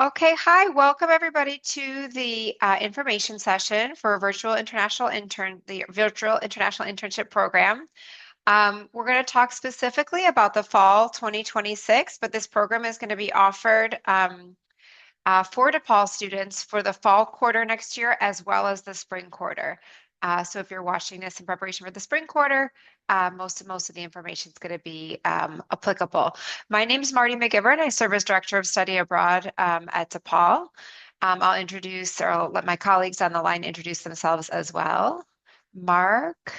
Okay, hi, welcome everybody to the information session for the Virtual International Internship Program. We're going to talk specifically about the fall 2026, but this program is going to be offered for DePaul students for the fall quarter next year as well as the spring quarter. So if you're watching this in preparation for the spring quarter, most of the information is going to be applicable. My name is Marty McGivern. I serve as Director of Study Abroad at DePaul. I'll let my colleagues on the line introduce themselves as well. Mark.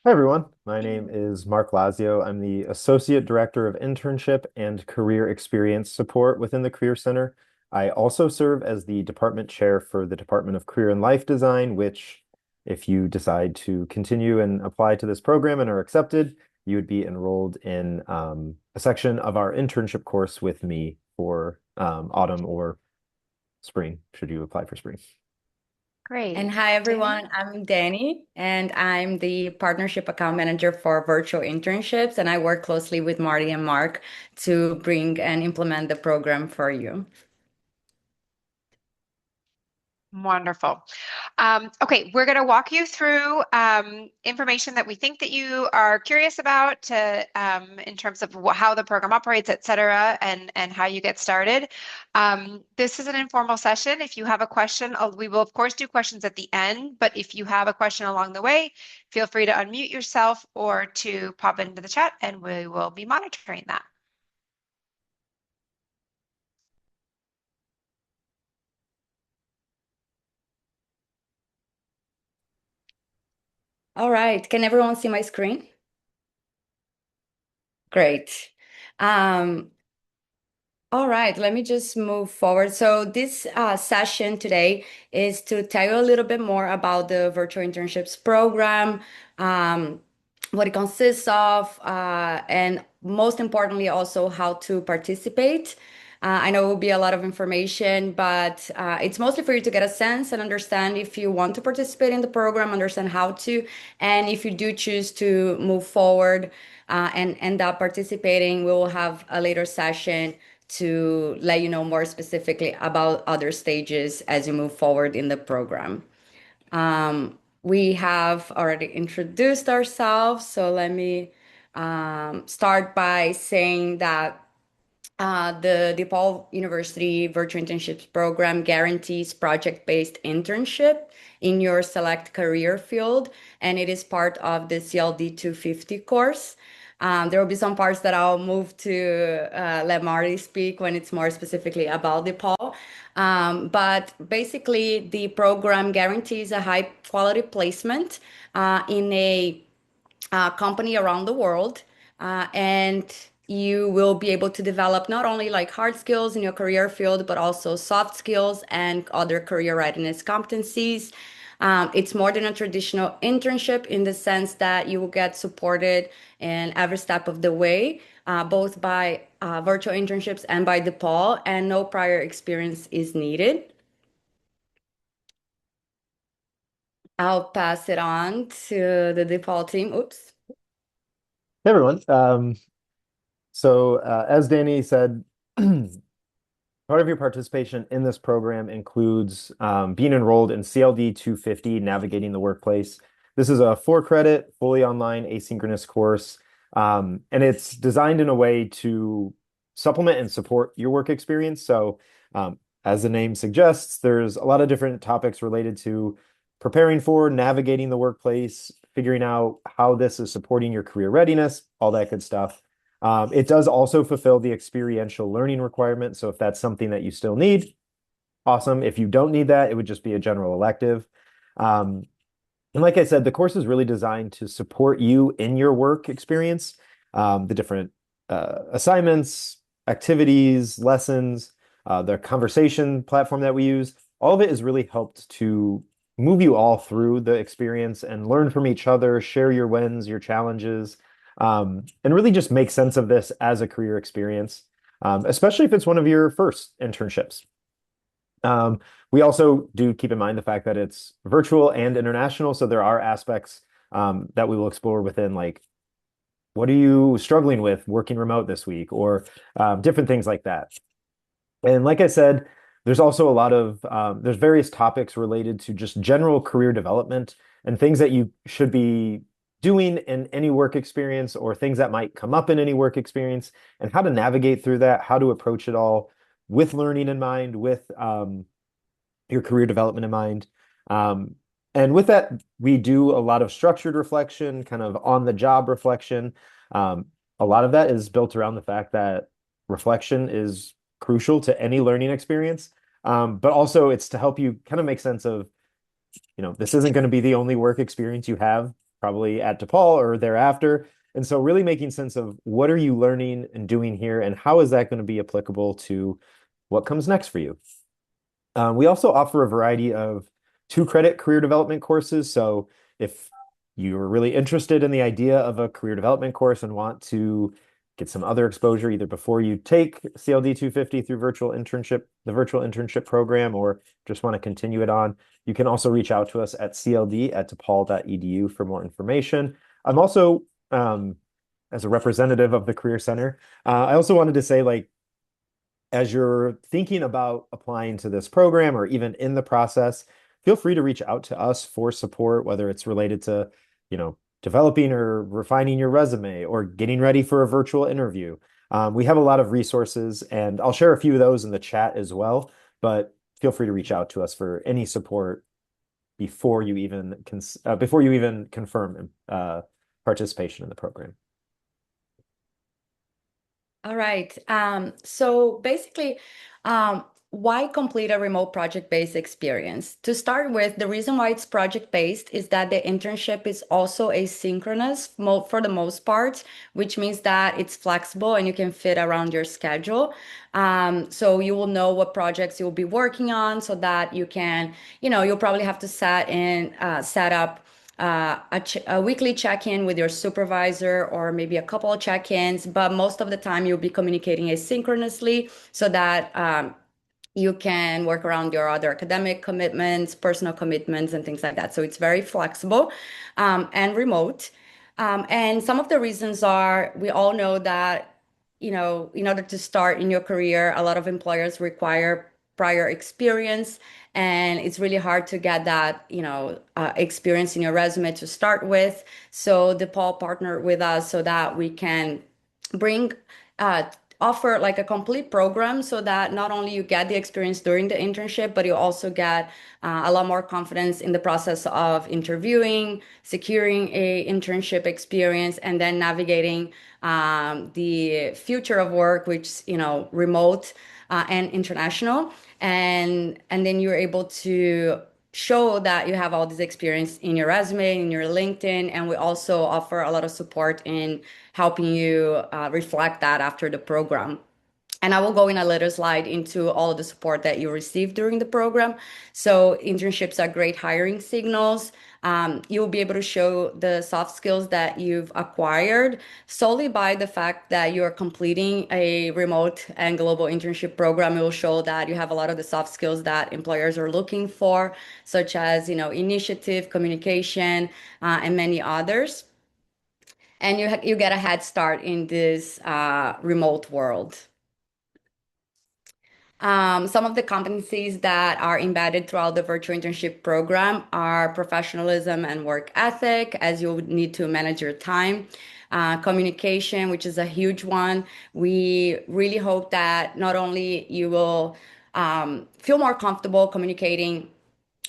Hi, everyone. My name is Mark Lazio. I'm the Associate Director of Internship and Career Experience Support within the Career Center. I also serve as the Department Chair for the Department of Career and Life Design, which, if you decide to continue and apply to this program and are accepted, you would be enrolled in a section of our internship course with me for autumn or spring, should you apply for spring. Great. And hi, Danny? everyone. I'm Danny, and I'm the Partnership Account Manager for Virtual Internships. And I work closely with Marty and Mark to bring and implement the program for you. Wonderful. Okay, we're going to walk you through information that we think that you are curious about in terms of how the program operates, et cetera, and how you get started. This is an informal session. If you have a question, we will, of course, do questions at the end, but if you have a question along the way, feel free to unmute yourself or to pop into the chat, and we will be monitoring that. All right. Can everyone see my screen? Great. Um, All right, let me just move forward. So this session today is to tell you a little bit more about the virtual internships program, um, what it consists of, and most importantly, also how to participate. I know it will be a lot of information, but it's mostly for you to get a sense and understand if you want to participate in the program, understand how to, and if you do choose to move forward and end up participating, we will have a later session to let you know more specifically about other stages as you move forward in the program. We have already introduced ourselves, so let me start by saying that the DePaul University Virtual Internships Program guarantees project-based internship in your select career field, and it is part of the CLD 250 course. There will be some parts that I'll move to let Marty speak when it's more specifically about DePaul. But basically, the program guarantees a high quality placement in a company around the world. And you will be able to develop not only like hard skills in your career field, but also soft skills and other career readiness competencies. It's more than a traditional internship in the sense that you will get supported in every step of the way, both by virtual internships and by DePaul, and no prior experience is needed. I'll pass it on to the DePaul team. Oops. Hey, everyone. As Danny said, part of your participation in this program includes being enrolled in CLD 250, Navigating the Workplace. This is a 4 credit, fully online asynchronous course, and it's designed in a way to supplement and support your work experience. As the name suggests, there's a lot of different topics related to preparing for, navigating the workplace, figuring out how this is supporting your career readiness, all that good stuff. It does also fulfill the experiential learning requirement. So if that's something that you still need, awesome. If you don't need that, it would just be a general elective. Um, and like I said, the course is really designed to support you in your work experience, the different assignments, activities, lessons, the conversation platform that we use. All of it has really helped to move you all through the experience and learn from each other, share your wins, your challenges, and really just make sense of this as a career experience, especially if it's one of your first internships. Um, we also do keep in mind the fact that it's virtual and international, so there are aspects that we will explore within, like, what are you struggling with working remote this week, or different things like that. And like I said, There's also a lot of there's various topics related to just general career development and things that you should be doing in any work experience or things that might come up in any work experience and how to navigate through that, how to approach it all with learning in mind, with your career development in mind. Um, and with that, we do a lot of structured reflection, kind of on the job reflection. Um, a lot of that is built around the fact that reflection is crucial to any learning experience. But also it's to help you kind of make sense of, this isn't going to be the only work experience you have probably at DePaul or thereafter. And so really making sense of what are you learning and doing here and how is that going to be applicable to what comes next for you. We also offer a variety of 2 credit career development courses. So if you're really interested in the idea of a career development course and want to get some other exposure either before you take CLD 250 through the virtual internship program, or just want to continue it on, you can also reach out to us at cld@depaul.edu for more information. I'm also, as a representative of the Career Center, I also wanted to say, like, as you're thinking about applying to this program or even in the process, feel free to reach out to us for support, whether it's related to, developing or refining your resume or getting ready for a virtual interview. We have a lot of resources, and I'll share a few of those in the chat as well, but feel free to reach out to us for any support before you even confirm participation in the program. All right. So basically, why complete a remote project-based experience? To start with, the reason why it's project-based is that the internship is also asynchronous for the most part, which means that it's flexible and you can fit around your schedule. So you will know what projects you'll be working on so that you can, you'll probably have to set up a weekly check-in with your supervisor or maybe a couple of check-ins, but most of the time you'll be communicating asynchronously so that you can work around your other academic commitments, personal commitments, and things like that. So it's very flexible and remote. And some of the reasons are we all know that, in order to start in your career, a lot of employers require prior experience, and it's really hard to get that, experience in your resume to start with. So DePaul partnered with us so that we can bring uh, offer like a complete program so that not only you get the experience during the internship, but you also get a lot more confidence in the process of interviewing, securing a internship experience, and then navigating the future of work, which remote and international, and then you're able to show that you have all this experience in your resume, in your LinkedIn, and we also offer a lot of support in helping you reflect that after the program. And I will go in a later slide into all of the support that you receive during the program. So internships are great hiring signals. You'll be able to show the soft skills that you've acquired solely by the fact that you're completing a remote and global internship program. It will show that you have a lot of the soft skills that employers are looking for, such as, initiative, communication, and many others. And you get a head start in this remote world. Some of the competencies that are embedded throughout the virtual internship program are professionalism and work ethic, as you need to manage your time. Communication, which is a huge one. We really hope that not only you will feel more comfortable communicating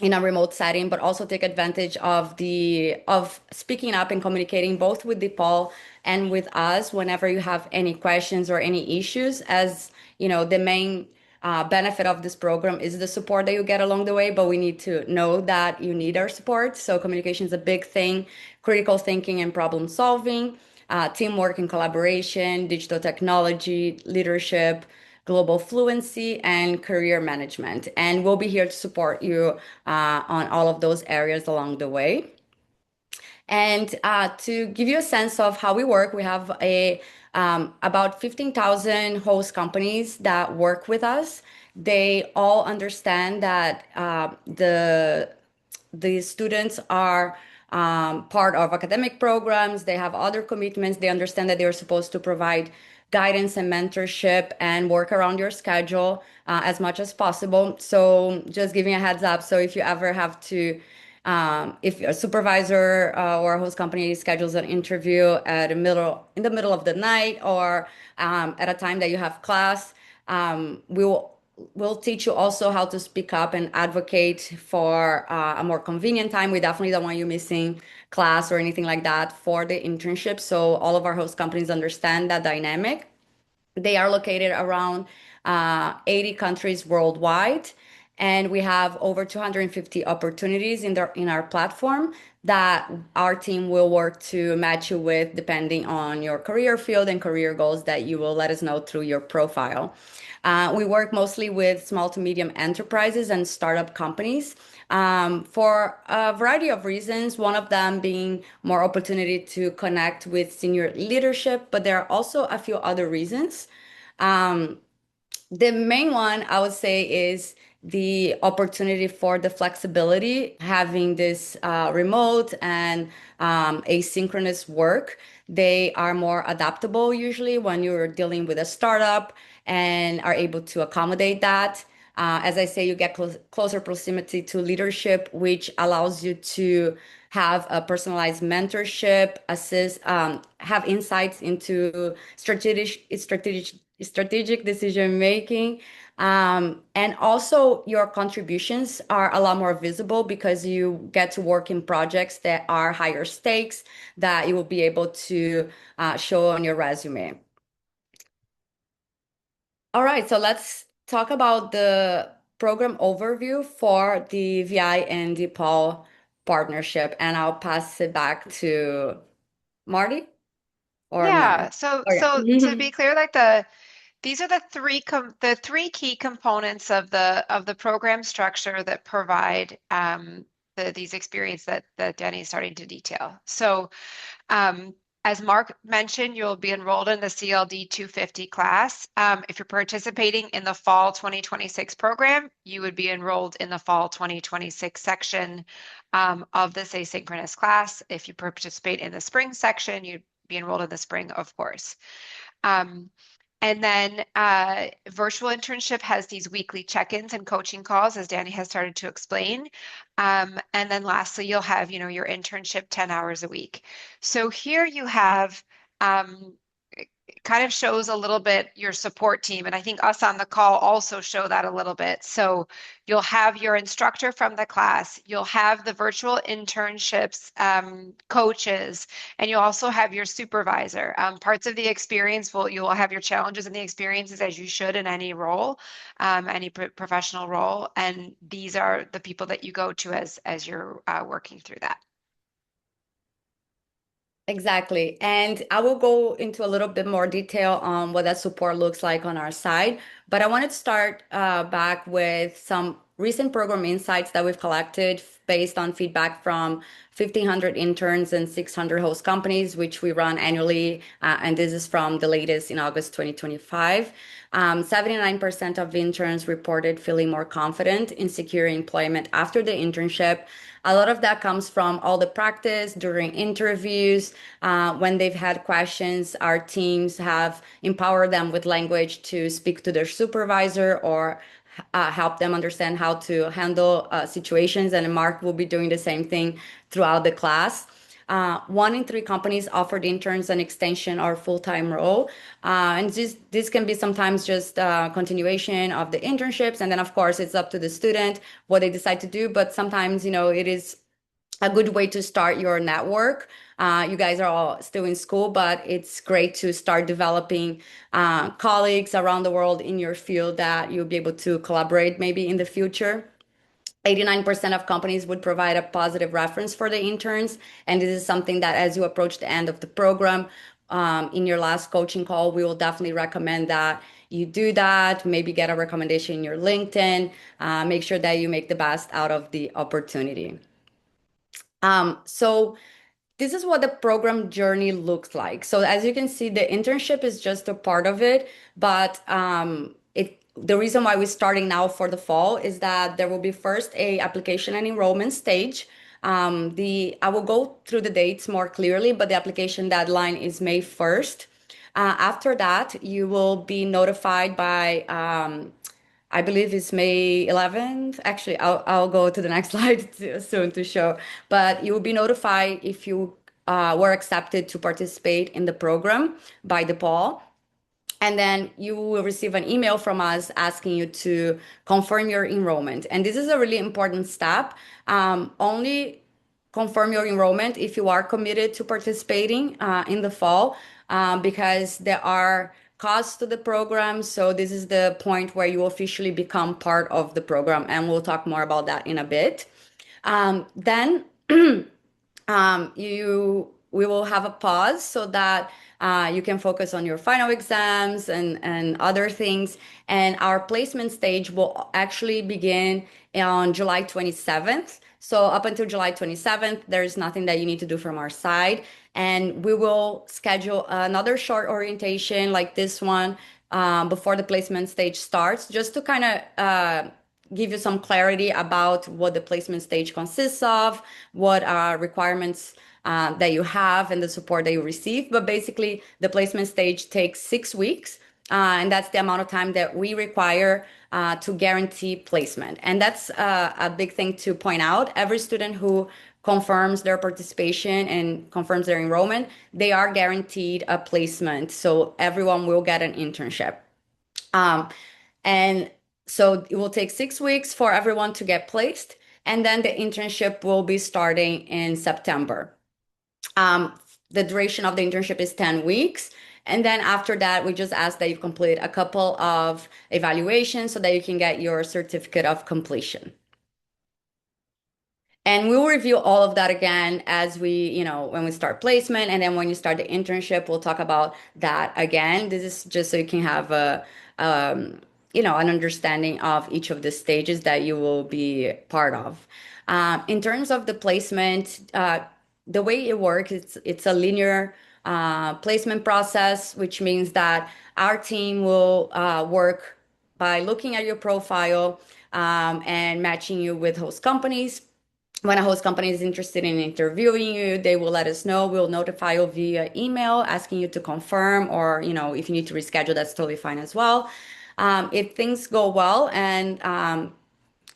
in a remote setting, but also take advantage of speaking up and communicating both with DePaul and with us whenever you have any questions or any issues. As the main benefit of this program is the support that you get along the way, but we need to know that you need our support. So communication is a big thing, critical thinking and problem solving, teamwork and collaboration, digital technology, leadership, global fluency, and career management. And we'll be here to support you on all of those areas along the way. And to give you a sense of how we work, we have about 15,000 host companies that work with us. They all understand that the students are part of academic programs. They have other commitments. They understand that they are supposed to provide guidance and mentorship and work around your schedule as much as possible. So just giving a heads up. So if you ever have to, if a supervisor or a host company schedules an interview in the middle of the night or at a time that you have class, we'll teach you also how to speak up and advocate for a more convenient time. We definitely don't want you missing class or anything like that for the internship. So all of our host companies understand that dynamic. They are located around 80 countries worldwide, and we have over 250 opportunities in our platform that our team will work to match you with depending on your career field and career goals that you will let us know through your profile. We work mostly with small to medium enterprises and startup companies for a variety of reasons, one of them being more opportunity to connect with senior leadership, but there are also a few other reasons. Um, the main one I would say is the opportunity for the flexibility, having this remote and asynchronous work. They are more adaptable usually when you're dealing with a startup and are able to accommodate that. As I say, you get closer proximity to leadership, which allows you to have a personalized mentorship, have insights into strategic decision making. And also, your contributions are a lot more visible because you get to work in projects that are higher stakes that you will be able to show on your resume. All right, so let's talk about the program overview for the VI and DePaul partnership, and I'll pass it back to Marty or Yeah, Matt. so so to Okay. be clear, like these are the three key components of the program structure that provide these experience that Danny's starting to detail. So um, as Mark mentioned, you'll be enrolled in the CLD 250 class. If you're participating in the fall 2026 program, you would be enrolled in the fall 2026 section of this asynchronous class. If you participate in the spring section, you'd be enrolled in the spring, of course. Um, and then virtual internship has these weekly check-ins and coaching calls, as Danny has started to explain. And then lastly, you'll have, your internship 10 hours a week. So here you have it kind of shows a little bit your support team. And I think us on the call also show that a little bit. So you'll have your instructor from the class, you'll have the virtual internships coaches, and you'll also have your supervisor. Parts of the experience you'll have your challenges and the experiences as you should in any role, any professional role. And these are the people that you go to as you're working through that. Exactly. And I will go into a little bit more detail on what that support looks like on our side. But I wanted to start back with some recent program insights that we've collected based on feedback from 1,500 interns and 600 host companies, which we run annually. And this is from the latest in August 2025. 79% of interns reported feeling more confident in securing employment after the internship. A lot of that comes from all the practice during interviews. When they've had questions, our teams have empowered them with language to speak to their supervisor or help them understand how to handle situations. And Mark will be doing the same thing throughout the class. 1 in 3 companies offered interns an extension or full-time role. And this can be sometimes just continuation of the internships. And then, of course, it's up to the student what they decide to do. But sometimes, it is a good way to start your network. You guys are all still in school, but it's great to start developing colleagues around the world in your field that you'll be able to collaborate maybe in the future. 89% of companies would provide a positive reference for the interns. And this is something that as you approach the end of the program, in your last coaching call, we will definitely recommend that you do that. Maybe get a recommendation in your LinkedIn. Make sure that you make the best out of the opportunity. So this is what the program journey looks like. So as you can see, the internship is just a part of it, but the reason why we're starting now for the fall is that there will be first a application and enrollment stage. I will go through the dates more clearly, but the application deadline is May 1st. After that, you will be notified by, I believe it's May 11th. Actually, I'll go to the next slide soon to show. But you will be notified if you were accepted to participate in the program by DePaul. And then you will receive an email from us asking you to confirm your enrollment. And this is a really important step. Only confirm your enrollment if you are committed to participating in the fall, because there are costs to the program. So this is the point where you officially become part of the program. And we'll talk more about that in a bit. Then we will have a pause so that you can focus on your final exams and other things. And our placement stage will actually begin on July 27th. So up until July 27th, there's nothing that you need to do from our side. And we will schedule another short orientation like this one before the placement stage starts, just to kind of give you some clarity about what the placement stage consists of, what are requirements that you have, and the support that you receive. But basically, the placement stage takes 6 weeks. And that's the amount of time that we require to guarantee placement. And that's a big thing to point out. Every student who confirms their participation and confirms their enrollment, they are guaranteed a placement. So everyone will get an internship. And so it will take 6 weeks for everyone to get placed. And then the internship will be starting in September. The duration of the internship is 10 weeks. And then after that, we just ask that you complete a couple of evaluations so that you can get your certificate of completion. And we will review all of that again as when we start placement. And then when you start the internship, we'll talk about that again. This is just so you can have an understanding of each of the stages that you will be part of. In terms of the placement, the way it works, it's a linear placement process, which means that our team will work by looking at your profile and matching you with host companies. When a host company is interested in interviewing you, they will let us know. We'll notify you via email asking you to confirm, or if you need to reschedule, that's totally fine as well. If things go well and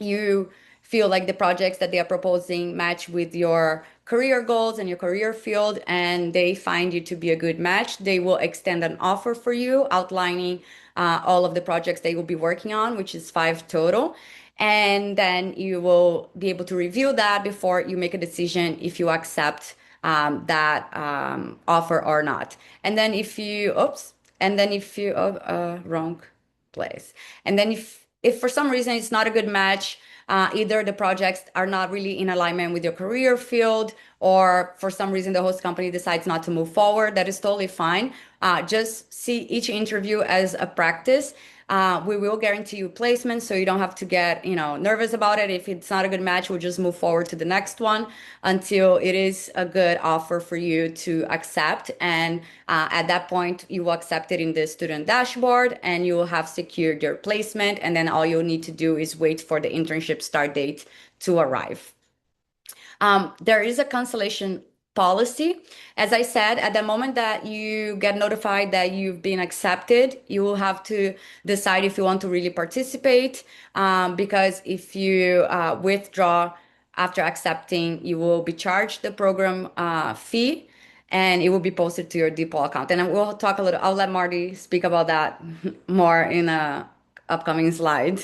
you feel like the projects that they are proposing match with your career goals and your career field, and they find you to be a good match, they will extend an offer for you outlining all of the projects they will be working on, which is 5 total. And then you will be able to review that before you make a decision if you accept that offer or not. And then wrong place. And then if for some reason it's not a good match, either the projects are not really in alignment with your career field, or for some reason the host company decides not to move forward, that is totally fine. Just see each interview as a practice. We will guarantee you placement, so you don't have to get nervous about it. If it's not a good match, we'll just move forward to the next one until it is a good offer for you to accept. And at that point, you will accept it in the student dashboard, and you will have secured your placement. And then all you'll need to do is wait for the internship start date to arrive. There is a cancellation policy. As I said, at the moment that you get notified that you've been accepted, you will have to decide if you want to really participate. Because if you withdraw after accepting, you will be charged the program fee, and it will be posted to your DePaul account. And we'll talk a little, I'll let Marty speak about that more in a upcoming slide.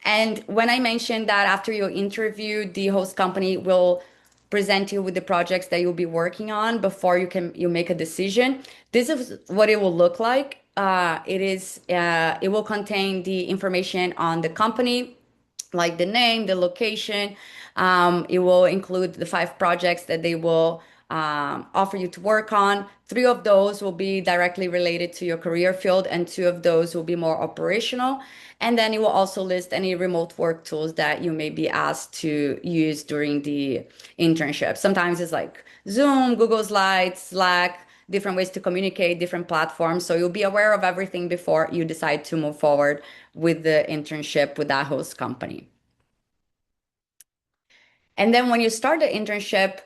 And when I mentioned that after your interview, the host company will present you with the projects that you'll be working on before you make a decision. This is what it will look like. It will contain the information on the company, like the name, the location. It will include the 5 projects that they will offer you to work on. 3 of those will be directly related to your career field, and 2 of those will be more operational. And then it will also list any remote work tools that you may be asked to use during the internship. Sometimes it's like Zoom, Google Slides, Slack, different ways to communicate, different platforms. So you'll be aware of everything before you decide to move forward with the internship with that host company. And then when you start the internship,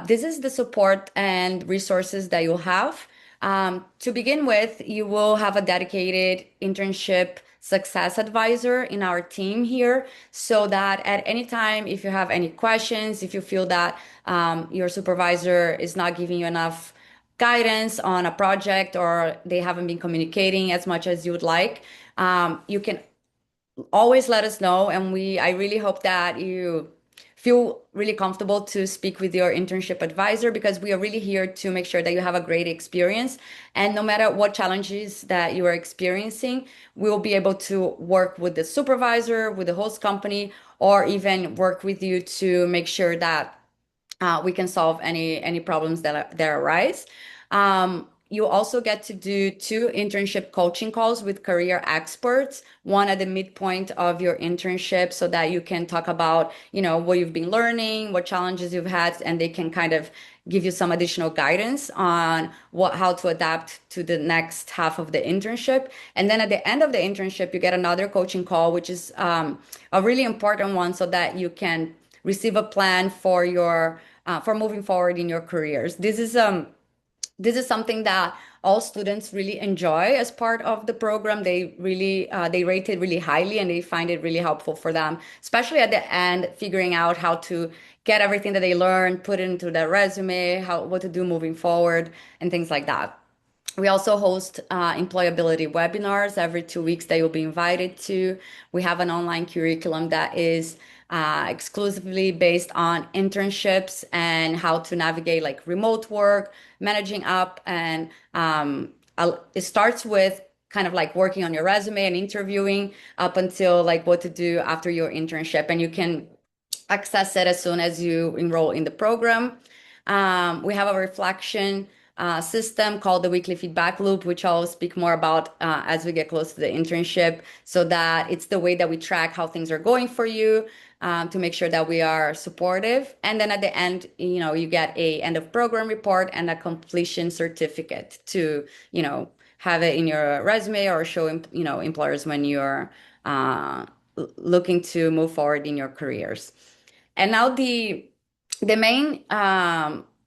this is the support and resources that you'll have. To begin with, you will have a dedicated internship success advisor in our team here, so that at any time, if you have any questions, if you feel that your supervisor is not giving you enough guidance on a project or they haven't been communicating as much as you would like, you can always let us know. And I really hope that you feel really comfortable to speak with your internship advisor, because we are really here to make sure that you have a great experience. And no matter what challenges that you are experiencing, we will be able to work with the supervisor, with the host company, or even work with you to make sure that we can solve any problems that arise. You also get to do two internship coaching calls with career experts, one at the midpoint of your internship, so that you can talk about, what you've been learning, what challenges you've had, and they can kind of give you some additional guidance on how to adapt to the next half of the internship. And then at the end of the internship, you get another coaching call, which is a really important one, so that you can receive a plan for moving forward in your careers. This is something that all students really enjoy as part of the program. They rate it really highly, and they find it really helpful for them, especially at the end, figuring out how to get everything that they learned, put it into their resume, what to do moving forward, and things like that. We also host employability webinars every 2 weeks that you'll be invited to. We have an online curriculum that is exclusively based on internships and how to navigate like remote work, managing up, and it starts with kind of like working on your resume and interviewing up until like what to do after your internship. And you can access it as soon as you enroll in the program. We have a reflection system called the weekly feedback loop, which I'll speak more about as we get close to the internship, so that it's the way that we track how things are going for you, to make sure that we are supportive. And then at the end, you get a end of program report and a completion certificate to, have it in your resume or show, employers when you're looking to move forward in your careers. And now the main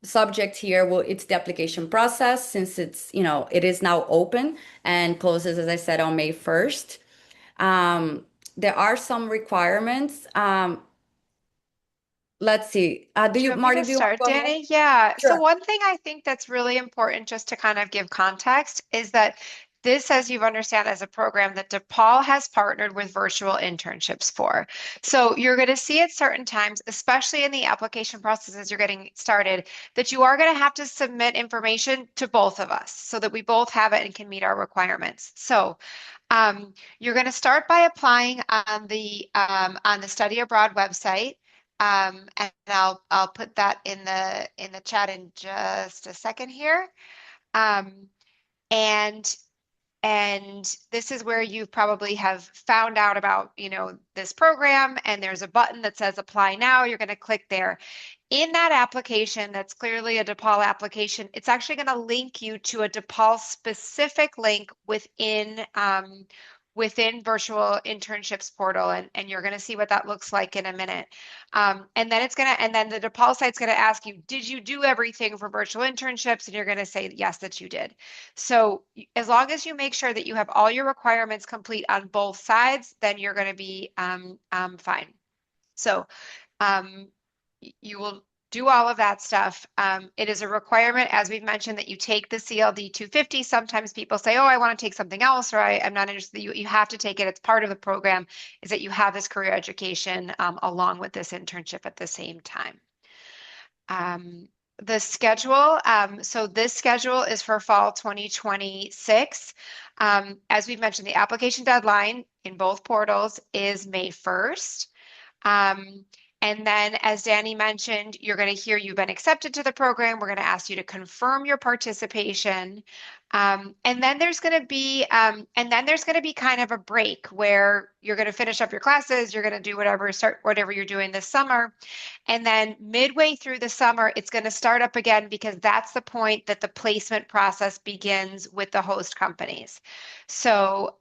subject here, well, it's the application process, since it is now open and closes, as I said, on May 1st. There are some requirements. Let's see. Do you want me Marty, to do you want start, to go ahead? Danny? Yeah. So Sure. one thing I think that's really important just to kind of give context is that this, as you understand, is a program that DePaul has partnered with virtual internships for. So you're going to see at certain times, especially in the application process as you're getting started, that you are going to have to submit information to both of us so that we both have it and can meet our requirements. So you're going to start by applying on the Study Abroad website. And I'll put that in the chat in just a second here. Um, and and this is where you probably have found out about, this program, and there's a button that says apply now. You're going to click there. In that application, that's clearly a DePaul application, it's actually going to link you to a DePaul specific link within virtual internships portal, and you're going to see what that looks like in a minute. And then the DePaul site's going to ask you, did you do everything for virtual internships? And you're going to say yes, that you did. So as long as you make sure that you have all your requirements complete on both sides, then you're going to be fine. So you will do all of that stuff. It is a requirement, as we've mentioned, that you take the CLD 250. Sometimes people say, oh, I want to take something else, or I'm not interested. You have to take it. It's part of the program, is that you have this career education along with this internship at the same time. The schedule, so this schedule is for fall 2026. As we've mentioned, the application deadline in both portals is May 1st. And then, as Danny mentioned, you're going to hear you've been accepted to the program. We're going to ask you to confirm your participation. And then there's going to be kind of a break where you're going to finish up your classes. You're going to do whatever you're doing this summer. And then midway through the summer, it's going to start up again, because that's the point that the placement process begins with the host companies. So,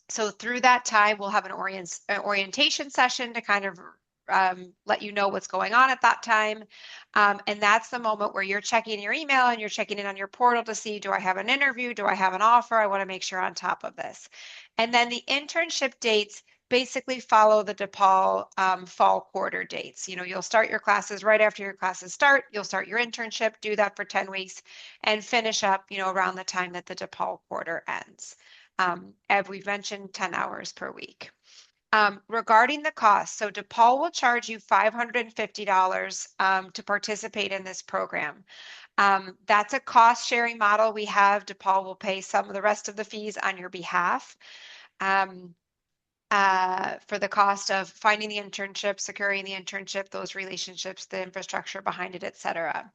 so through that time, we'll have an orientation session to kind of let you know what's going on at that time. And that's the moment where you're checking your email and you're checking in on your portal to see, do I have an interview? Do I have an offer? I want to make sure on top of this. And then the internship dates basically follow the DePaul fall quarter dates. You'll start your classes right after your classes start. You'll start your internship, do that for 10 weeks, and finish up, around the time that the DePaul quarter ends. As we've mentioned, 10 hours per week. Regarding the cost, so DePaul will charge you $550 to participate in this program. That's a cost sharing model we have. DePaul will pay some of the rest of the fees on your behalf. For the cost of finding the internship, securing the internship, those relationships, the infrastructure behind it, et cetera.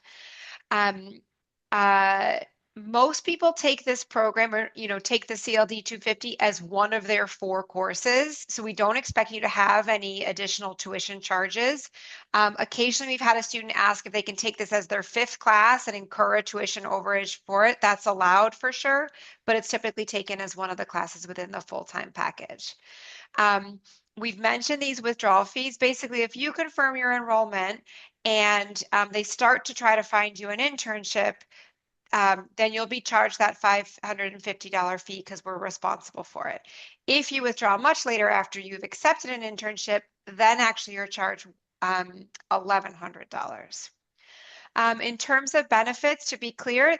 Most people take this program or, take the CLD 250 as one of their 4 courses. So we don't expect you to have any additional tuition charges. Occasionally we've had a student ask if they can take this as their 5th class and incur a tuition overage for it. That's allowed for sure, but it's typically taken as one of the classes within the full-time package. We've mentioned these withdrawal fees. Basically, if you confirm your enrollment and they start to try to find you an internship, then you'll be charged that $550 fee because we're responsible for it. If you withdraw much later after you've accepted an internship, then actually you're charged $1,100. In terms of benefits, to be clear,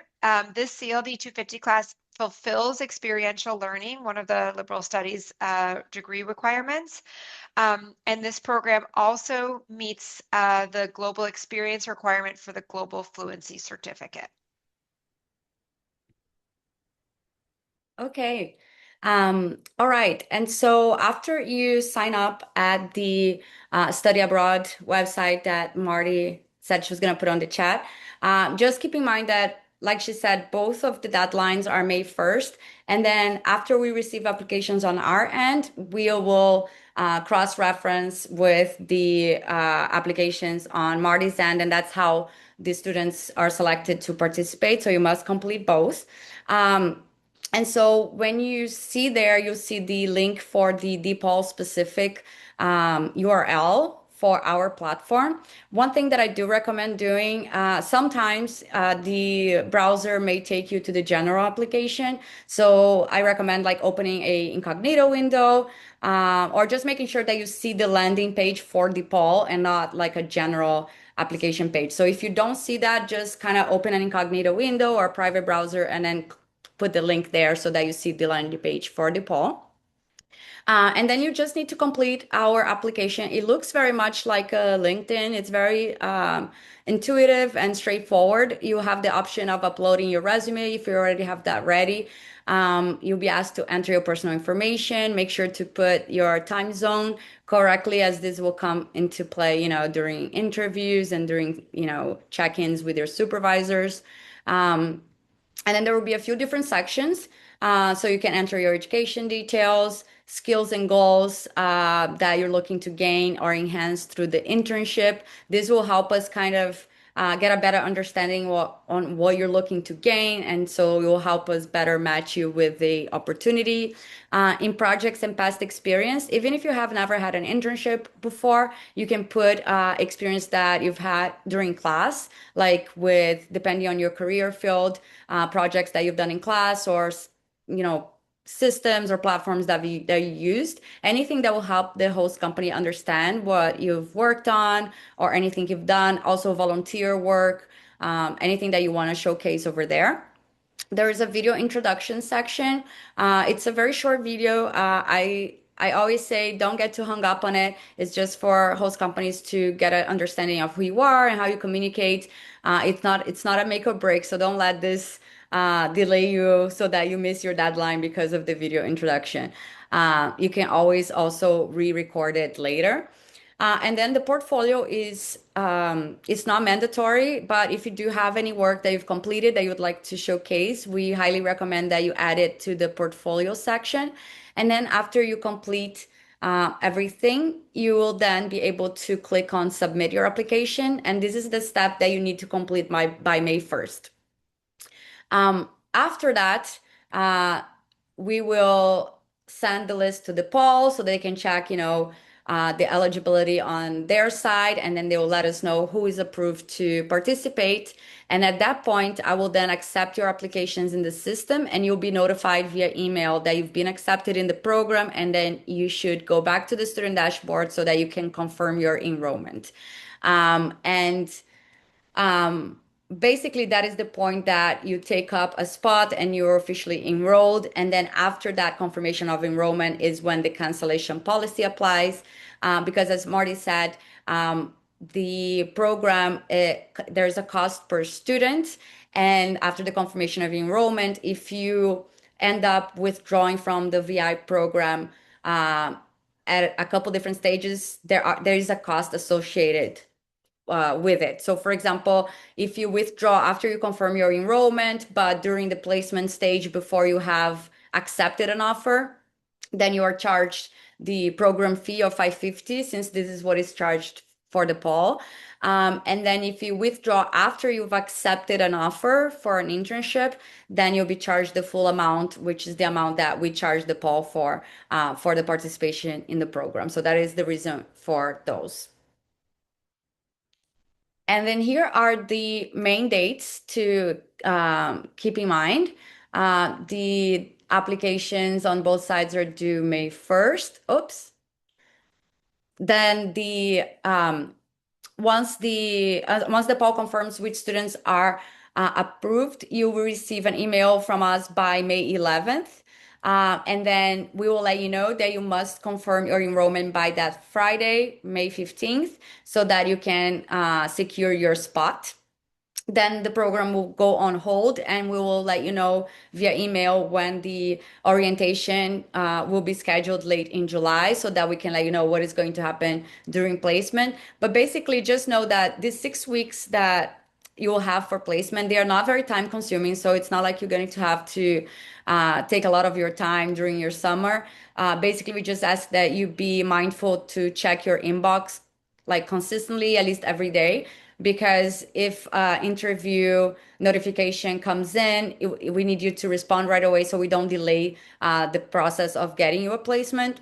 this CLD 250 class fulfills experiential learning, one of the liberal studies degree requirements. And this program also meets the global experience requirement for the global fluency certificate. Okay. All right. And so after you sign up at the study abroad website that Marty said she was going to put on the chat, just keep in mind that, like she said, both of the deadlines are May 1st. And then after we receive applications on our end, we will cross-reference with the applications on Marty's end. And that's how the students are selected to participate. So you must complete both. And so when you see there, you'll see the link for the DePaul specific URL for our platform. One thing that I do recommend doing, sometimes the browser may take you to the general application. So I recommend like opening a incognito window or just making sure that you see the landing page for DePaul and not like a general application page. So if you don't see that, just kind of open an incognito window or a private browser and then put the link there so that you see the landing page for DePaul. And then you just need to complete our application. It looks very much like a LinkedIn. It's very intuitive and straightforward. You have the option of uploading your resume if you already have that ready. You'll be asked to enter your personal information. Make sure to put your time zone correctly, as this will come into play, during interviews and during, check-ins with your supervisors. And then there will be a few different sections. So you can enter your education details, skills and goals that you're looking to gain or enhance through the internship. This will help us kind of get a better understanding on what you're looking to gain. And so it will help us better match you with the opportunity. In projects and past experience, even if you have never had an internship before, you can put experience that you've had during class, like with, depending on your career field, projects that you've done in class or, systems or platforms that you used, anything that will help the host company understand what you've worked on or anything you've done, also volunteer work, anything that you want to showcase over there. There is a video introduction section. It's a very short video. I always say don't get too hung up on it. It's just for host companies to get an understanding of who you are and how you communicate. It's not a make or break, so don't let this delay you so that you miss your deadline because of the video introduction. You can always also re-record it later. And then the portfolio is it's not mandatory, but if you do have any work that you've completed that you would like to showcase, we highly recommend that you add it to the portfolio section. And then after you complete everything, you will then be able to click on submit your application. And this is the step that you need to complete by May 1st. After that, we will send the list to DePaul so they can check, the eligibility on their side, and then they will let us know who is approved to participate. And at that point, I will then accept your applications in the system, and you'll be notified via email that you've been accepted in the program. And then you should go back to the student dashboard so that you can confirm your enrollment. And basically, that is the point that you take up a spot and you're officially enrolled. And then after that confirmation of enrollment is when the cancellation policy applies. Because as Marty said, the program, there's a cost per student. And after the confirmation of enrollment, if you end up withdrawing from the VI program at a couple different stages, there is a cost associated with it. So, for example, if you withdraw after you confirm your enrollment, but during the placement stage before you have accepted an offer, then you are charged the program fee of 550, since this is what is charged for the poll. And then if you withdraw after you've accepted an offer for an internship, then you'll be charged the full amount, which is the amount that we charge the poll for the participation in the program. So that is the reason for those. And then here are the main dates to keep in mind. The applications on both sides are due May 1st. Oops. Then once the poll confirms which students are approved, you will receive an email from us by May 11th. And then we will let you know that you must confirm your enrollment by that Friday, May 15th, so that you can secure your spot. Then the program will go on hold, and we will let you know via email when the orientation will be scheduled late in July, so that we can let you know what is going to happen during placement. But basically, just know that these 6 weeks that you will have for placement, they are not very time consuming. So it's not like you're going to have to take a lot of your time during your summer. Basically, we just ask that you be mindful to check your inbox like consistently, at least every day, because if interview notification comes in, we need you to respond right away so we don't delay the process of getting you a placement.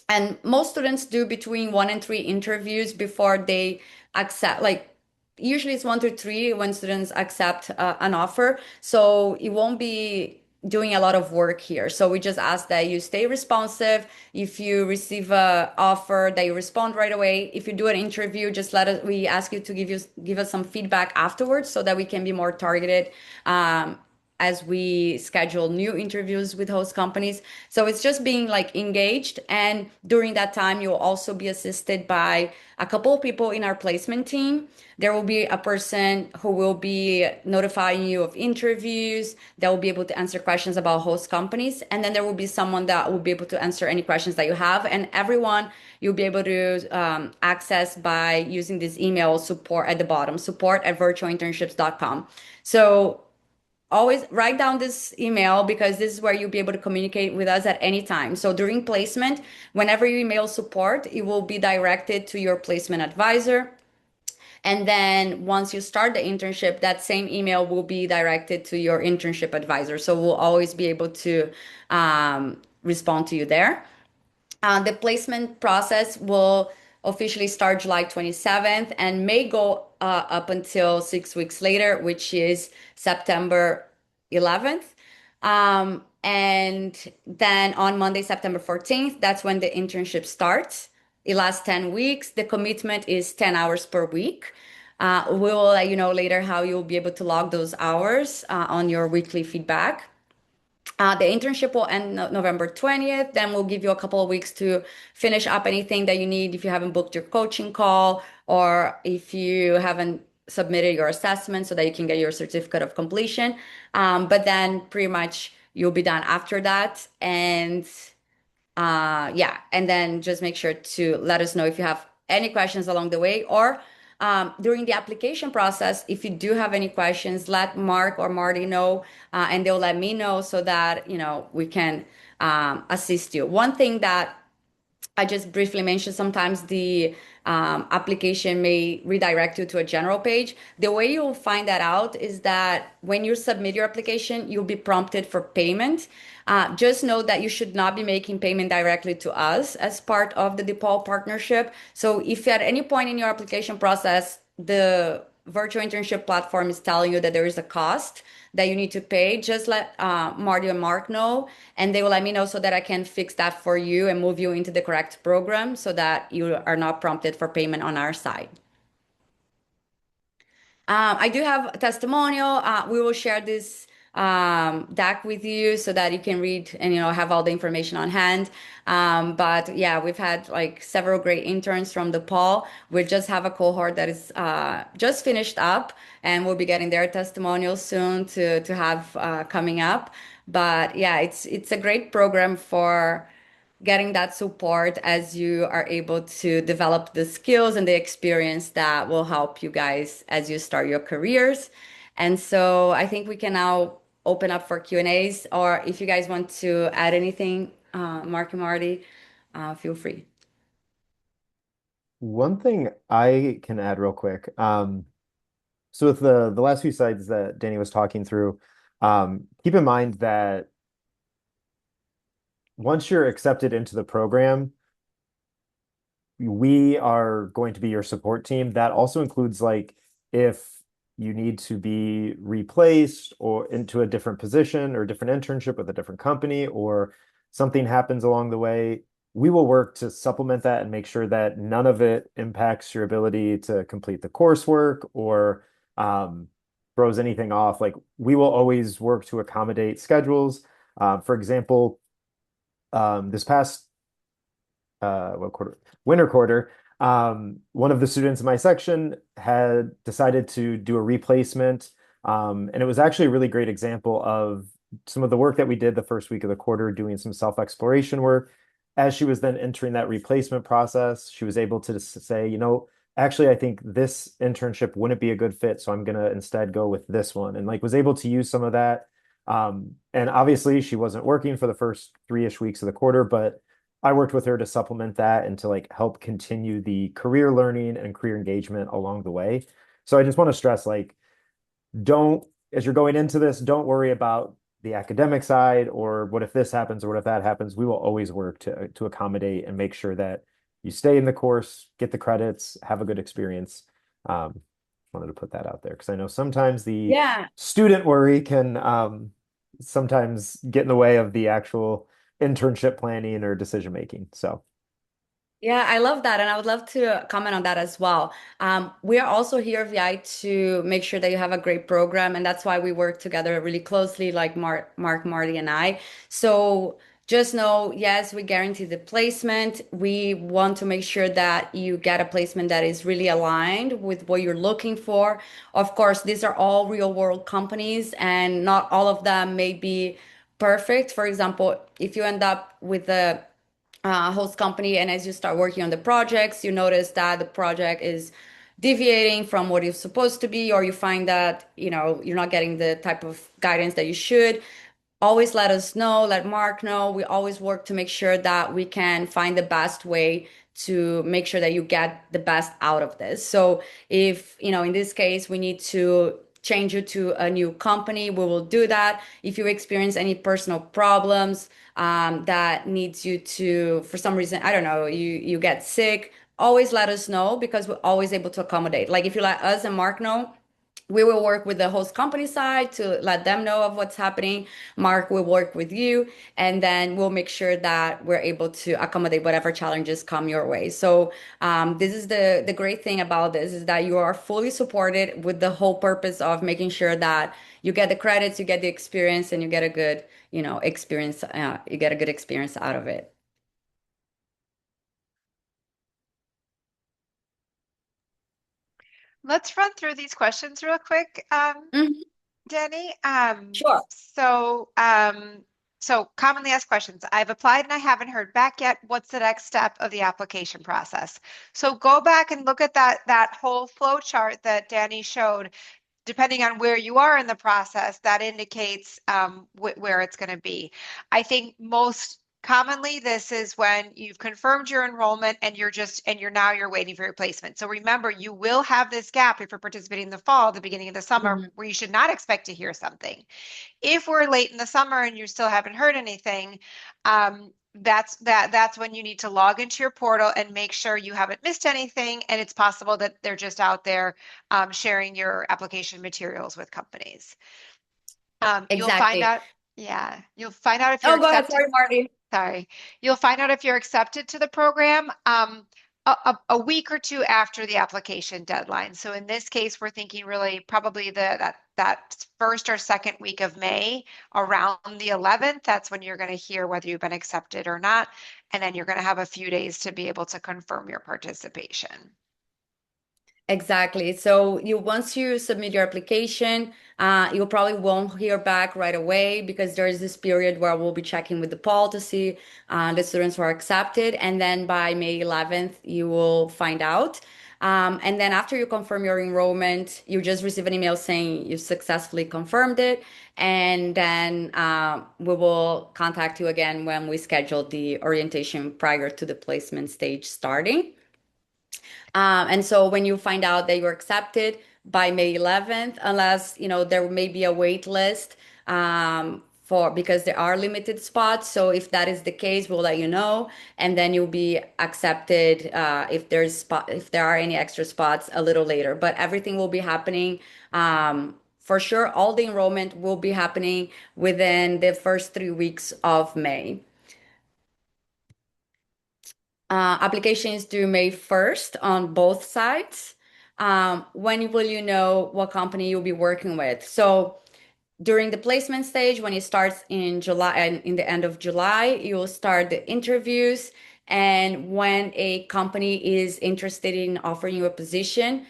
And most students do between 1 and 3 interviews before they accept, like usually it's 1 to 3 when students accept an offer. So it won't be doing a lot of work here. So we just ask that you stay responsive. If you receive a offer, that you respond right away. If you do an interview, just we ask you to give us some feedback afterwards so that we can be more targeted as we schedule new interviews with host companies. So it's just being like engaged. And during that time, you'll also be assisted by a couple of people in our placement team. There will be a person who will be notifying you of interviews, that will be able to answer questions about host companies. And then there will be someone that will be able to answer any questions that you have. And everyone you'll be able to access by using this email support at the bottom, support@virtualinternships.com. So always write down this email, because this is where you'll be able to communicate with us at any time. So during placement, whenever you email support, it will be directed to your placement advisor. And then once you start the internship, that same email will be directed to your internship advisor. So we'll always be able to respond to you there. The placement process will officially start July 27th and may go up until 6 weeks later, which is September 11th. And then on Monday, September 14th, that's when the internship starts. It lasts 10 weeks. The commitment is 10 hours per week. We will let you know later how you'll be able to log those hours on your weekly feedback. The internship will end November 20th. Then we'll give you a couple of weeks to finish up anything that you need if you haven't booked your coaching call, or if you haven't submitted your assessment, so that you can get your certificate of completion. But then pretty much you'll be done after that. And yeah, and then just make sure to let us know if you have any questions along the way, or during the application process, if you do have any questions, let Mark or Marty know, and they'll let me know, so that we can assist you. One thing that I just briefly mentioned sometimes the application may redirect you to a general page. The way you'll find that out is that when you submit your application, you'll be prompted for payment. Just know that you should not be making payment directly to us as part of the DePaul partnership. So if at any point in your application process, the virtual internship platform is telling you that there is a cost that you need to pay, just let Marty and Mark know, and they will let me know so that I can fix that for you and move you into the correct program so that you are not prompted for payment on our side. I do have a testimonial. We will share this deck with you so that you can read and have all the information on hand. But yeah, we've had like several great interns from DePaul. We just have a cohort that is just finished up, and we'll be getting their testimonials soon to have coming up. But yeah, it's a great program for getting that support as you are able to develop the skills and the experience that will help you guys as you start your careers. And so I think we can now open up for Q&As, or if you guys want to add anything, Mark and Marty, feel free. One thing I can add real quick. So with the last few slides that Danny was talking through, keep in mind that once you're accepted into the program, we are going to be your support team. That also includes like if you need to be replaced or into a different position or different internship with a different company, or something happens along the way, we will work to supplement that and make sure that none of it impacts your ability to complete the coursework or throws anything off. Like we will always work to accommodate schedules. For example, this past what quarter? Winter quarter. One of the students in my section had decided to do a replacement. And it was actually a really great example of some of the work that we did the first week of the quarter, doing some self-exploration work. As she was then entering that replacement process, she was able to say, actually, I think this internship wouldn't be a good fit, so I'm gonna instead go with this one. And like was able to use some of that. And obviously she wasn't working for the first 3-ish weeks of the quarter, but I worked with her to supplement that and to like help continue the career learning and career engagement along the way. So I just want to stress like don't as you're going into this, don't worry about the academic side or what if this happens or what if that happens. We will always work to accommodate and make sure that you stay in the course, get the credits, have a good experience. Wanted to put that out there because I know sometimes the Yeah. student worry can sometimes get in the way of the actual internship planning or decision making. So Yeah, I love that. And I would love to comment on that as well. We are also here, VI, to make sure that you have a great program. And that's why we work together really closely, like Mark, Marty, and I. So just know, yes, we guarantee the placement. We want to make sure that you get a placement that is really aligned with what you're looking for. Of course, these are all real world companies, and not all of them may be perfect. For example, if you end up with a host company, and as you start working on the projects, you notice that the project is deviating from what it's supposed to be, or you find that you're not getting the type of guidance that you should. Always let us know, let Mark know. We always work to make sure that we can find the best way to make sure that you get the best out of this. So if, in this case, we need to change you to a new company, we will do that. If you experience any personal problems that needs you to, for some reason, I don't know, you get sick, always let us know because we're always able to accommodate. Like if you let us and Mark know, we will work with the host company side to let them know of what's happening. Mark will work with you, and then we'll make sure that we're able to accommodate whatever challenges come your way. So this is the great thing about this is that you are fully supported with the whole purpose of making sure that you get the credits, you get the experience, and you get a good, experience. You get a good experience out of it. Let's run through these questions real quick, Mhm. Danny. Sure. So commonly asked questions. I've applied and I haven't heard back yet. What's the next step of the application process? So go back and look at that whole flow chart that Danny showed. Depending on where you are in the process, that indicates where it's going to be. I think most Commonly, this is when you've confirmed your enrollment and you're waiting for your placement. So remember, you will have this gap if you're participating in the fall, the beginning of the summer, Mhm. where you should not expect to hear something. If we're late in the summer and you still haven't heard anything, that's when you need to log into your portal and make sure you haven't missed anything. And it's possible that they're just out there sharing your application materials with companies. You'll find Exactly. out, yeah, you'll find out if you're Oh, go ahead. accepted. Sorry, Marty. Sorry. You'll find out if you're accepted to the program a week or two after the application deadline. So in this case, we're thinking really probably that first or second week of May, around the 11th. That's when you're going to hear whether you've been accepted or not. And then you're going to have a few days to be able to confirm your participation. Exactly. So you once you submit your application, you probably won't hear back right away because there is this period where we'll be checking with the poll to see the students who are accepted, and then by May 11th you will find out. And then after you confirm your enrollment, you just receive an email saying you successfully confirmed it, and then we will contact you again when we schedule the orientation prior to the placement stage starting. And so when you find out that you're accepted by May 11th, unless, there may be a wait list because there are limited spots. So if that is the case, we'll let you know, and then you'll be accepted if there are any extra spots a little later. But everything will be happening for sure. All the enrollment will be happening within the first 3 weeks of May. Application is due May 1st on both sides. When will you know what company you'll be working with? So during the placement stage, when it starts in July and in the end of July, you'll start the interviews. And when a company is interested in offering you a position,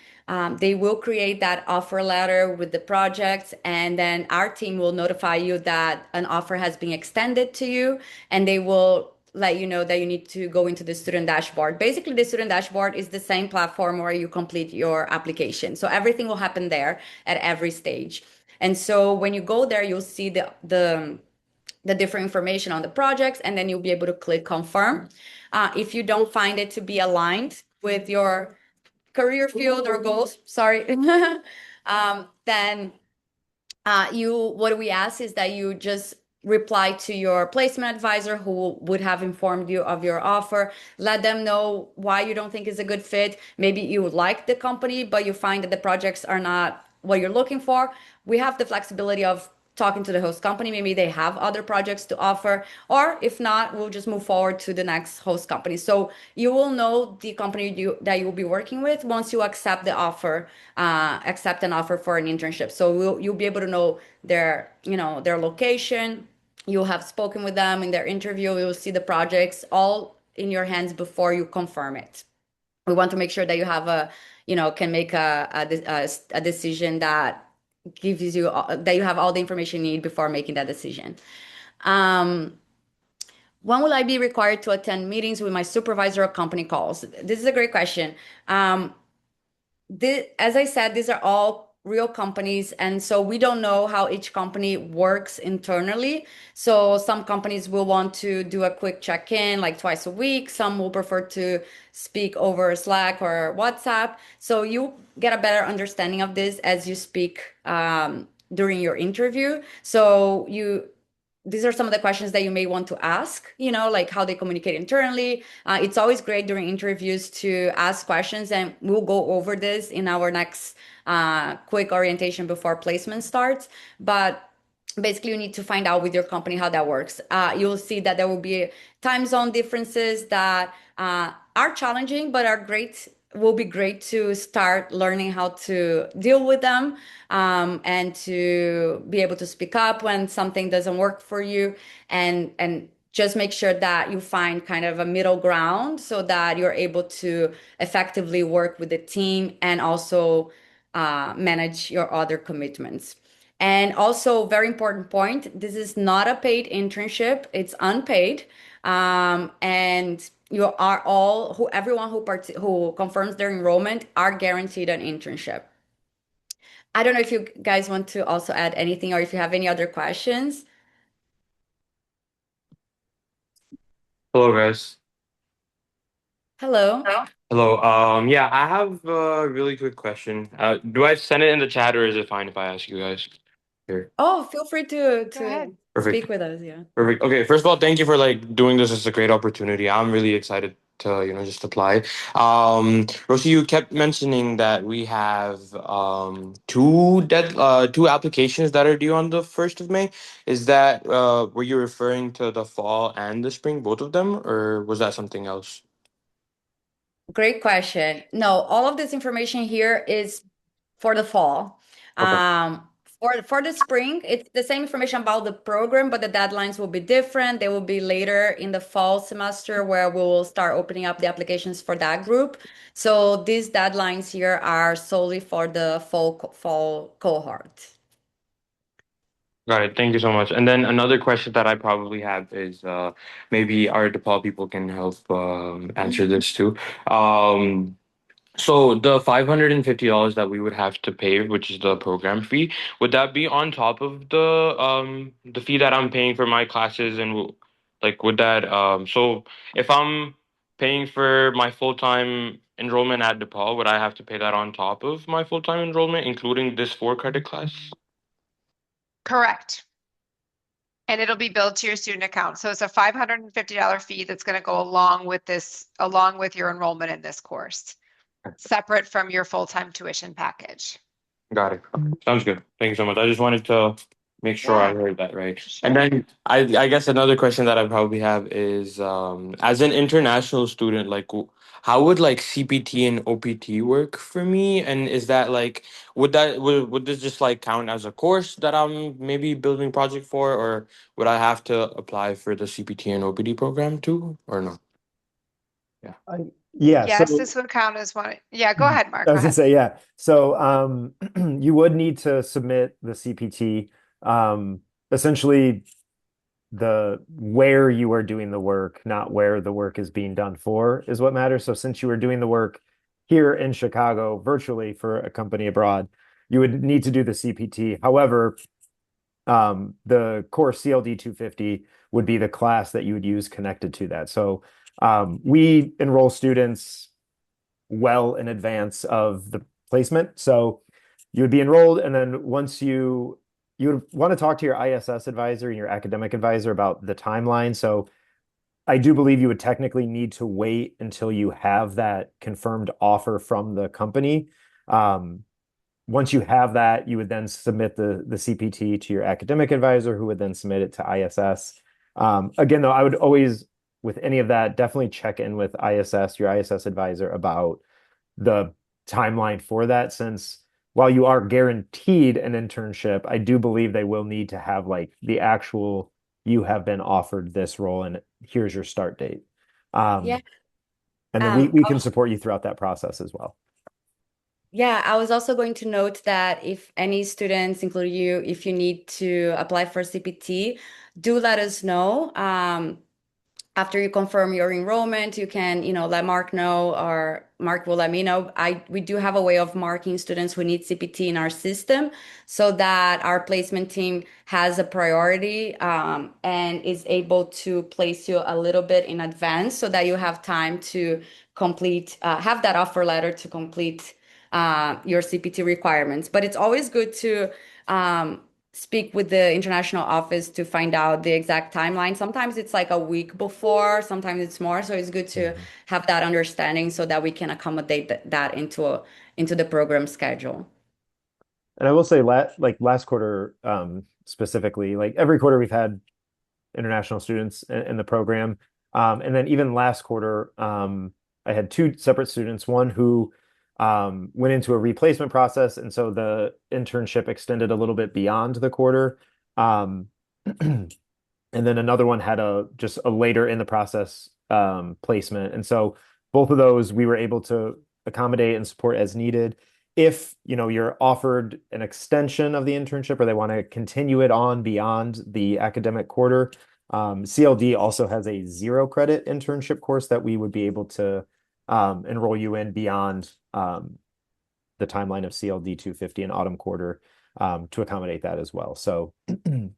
they will create that offer letter with the projects, and then our team will notify you that an offer has been extended to you, and they will let you know that you need to go into the student dashboard. Basically, the student dashboard is the same platform where you complete your application. So everything will happen there at every stage. And so when you go there, you'll see the different information on the projects, and then you'll be able to click confirm. If you don't find it to be aligned with your career field or goals, sorry, then what we ask is that you just reply to your placement advisor who would have informed you of your offer. Let them know why you don't think it's a good fit. Maybe you like the company, but you find that the projects are not what you're looking for. We have the flexibility of talking to the host company. Maybe they have other projects to offer, or if not, we'll just move forward to the next host company. So you will know the company that you'll be working with once you accept the offer, accept an offer for an internship. So you'll be able to know their location. You'll have spoken with them in their interview. You'll see the projects all in your hands before you confirm it. We want to make sure that you have can make a decision that gives you that you have all the information you need before making that decision. Um, when will I be required to attend meetings with my supervisor or company calls? This is a great question. As I said, these are all real companies, and so we don't know how each company works internally. So some companies will want to do a quick check-in like twice a week. Some will prefer to speak over Slack or WhatsApp. So you get a better understanding of this as you speak during your interview. So these are some of the questions that you may want to ask, like how they communicate internally. It's always great during interviews to ask questions, and we'll go over this in our next quick orientation before placement starts. But basically, you need to find out with your company how that works. You'll see that there will be time zone differences that are challenging, but are great. Will be great to start learning how to deal with them, and to be able to speak up when something doesn't work for you, and just make sure that you find kind of a middle ground so that you're able to effectively work with the team and also manage your other commitments. And also, very important point, this is not a paid internship, it's unpaid. And you are everyone who confirms their enrollment are guaranteed an internship. I don't know if you guys want to also add anything or if you have any other questions. Hello, guys. Hello. Hello. Hello. Yeah, I have a really quick question. Do I send it in the chat or is it fine if I ask you guys here? Oh, feel free to Go ahead. Perfect. speak with us. Yeah. Perfect. Okay, first of all, thank you for like doing this. It's a great opportunity. I'm really excited to, just apply. Rosie, you kept mentioning that we have two applications that are due on the 1st of May. Is that were you referring to the fall and the spring, both of them, or was that something else? Great question. No, all of this information here is for the fall. Okay. For the spring, it's the same information about the program, but the deadlines will be different. They will be later in the fall semester where we will start opening up the applications for that group. So these deadlines here are solely for the fall cohort. Got it. Thank you so much. And then another question that I probably have is maybe our DePaul people can help answer this too. Um, so the $550 that we would have to pay, which is the program fee, would that be on top of the fee that I'm paying for my classes and like would that so if I'm paying for my full-time enrollment at DePaul, would I have to pay that on top of my full-time enrollment, including this 4 credit class? Correct. And it'll be billed to your student account. So it's a $550 fee that's going to go along with along with your enrollment in this course, separate from your full-time tuition package. Got it. Sounds good. Thank you so much. I just wanted to make sure I Yeah, heard that right. And sure. then I guess another question that I probably have is as an international student, like how would like CPT and OPT work for me? And is that like would this just like count as a course that I'm maybe building project for, or would I have to apply for the CPT and OPT program too, or no? Yeah. Yeah, Yes, so this would count as one. Yeah, go ahead, Mark. I Go was gonna ahead. say, yeah. So you would need to submit the CPT. Essentially the where you are doing the work, not where the work is being done for, is what matters. So since you were doing the work here in Chicago virtually for a company abroad, you would need to do the CPT. However, the core CLD 250 would be the class that you would use connected to that. So we enroll students well in advance of the placement. So you would be enrolled, and then once you would want to talk to your ISS advisor and your academic advisor about the timeline. So I do believe you would technically need to wait until you have that confirmed offer from the company. Um, Once you have that, you would then submit the CPT to your academic advisor, who would then submit it to ISS. Again, though, I would always, with any of that, definitely check in with ISS, your ISS advisor, about the timeline for that, since while you are guaranteed an internship, I do believe they will need to have like the actual you have been offered this role and here's your start date. Yeah. Um, and then Um, we can support you throughout that process as well. Yeah, I was also going to note that if any students, including you, if you need to apply for CPT, do let us know. After you confirm your enrollment, you can, let Mark know, or Mark will let me know. We do have a way of marking students who need CPT in our system so that our placement team has a priority, and is able to place you a little bit in advance so that you have time to have that offer letter to complete your CPT requirements. But it's always good to speak with the international office to find out the exact timeline. Sometimes it's like a week before, sometimes it's more. So it's good to Mhm. have that understanding so that we can accommodate that into the program schedule. And I will say, last quarter, specifically, like every quarter we've had international students in the program. And then even last quarter, I had two separate students, one who went into a replacement process, and so the internship extended a little bit beyond the quarter. Um, and then another one had a just a later in the process placement. And so both of those we were able to accommodate and support as needed. If you're offered an extension of the internship or they want to continue it on beyond the academic quarter, CLD also has a 0 credit internship course that we would be able to enroll you in beyond the timeline of CLD 250 in autumn quarter, to accommodate that as well. So,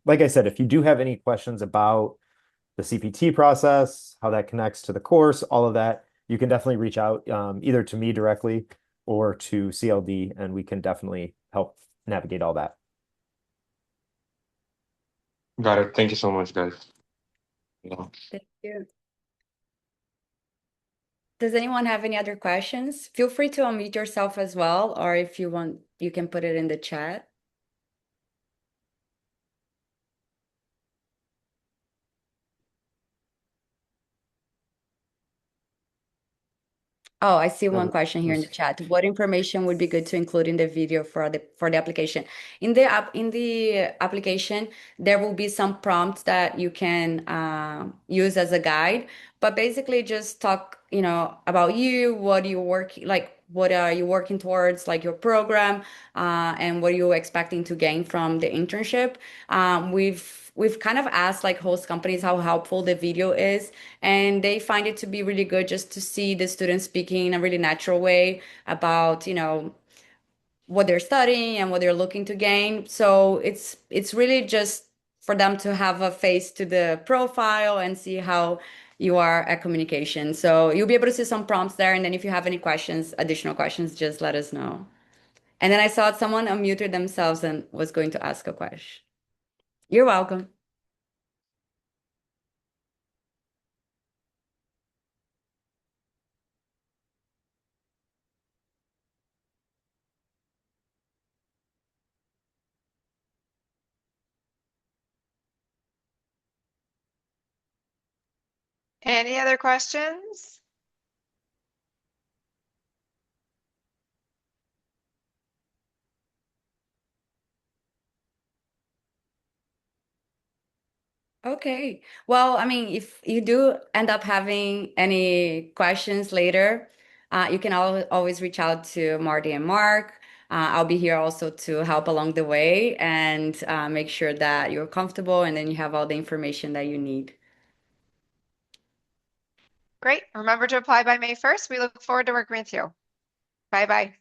like I said, if you do have any questions about the CPT process, how that connects to the course, all of that, you can definitely reach out either to me directly or to CLD, and we can definitely help navigate all that. Got it. Thank you so much, guys. Yeah. Thank you. Does anyone have any other questions? Feel free to unmute yourself as well, or if you want, you can put it in the chat. Oh, I see one question here in the chat. What information would be good to include in the video for the application? In the application, there will be some prompts that you can use as a guide, but basically just talk, about you, what you work like, what are you working towards, like your program, and what are you expecting to gain from the internship. We've kind of asked like host companies how helpful the video is, and they find it to be really good just to see the students speaking in a really natural way about what they're studying and what they're looking to gain. So it's really just for them to have a face to the profile and see how you are at communication. So you'll be able to see some prompts there, and then if you have any questions, additional questions, just let us know. And then I saw someone unmuted themselves and was going to ask a question. You're welcome. Any other questions? Okay. Well, I mean, if you do end up having any questions later, you can always reach out to Marty and Mark. I'll be here also to help along the way and make sure that you're comfortable and then you have all the information that you need. Great. Remember to apply by May 1st. We look forward to working with you. Bye-bye.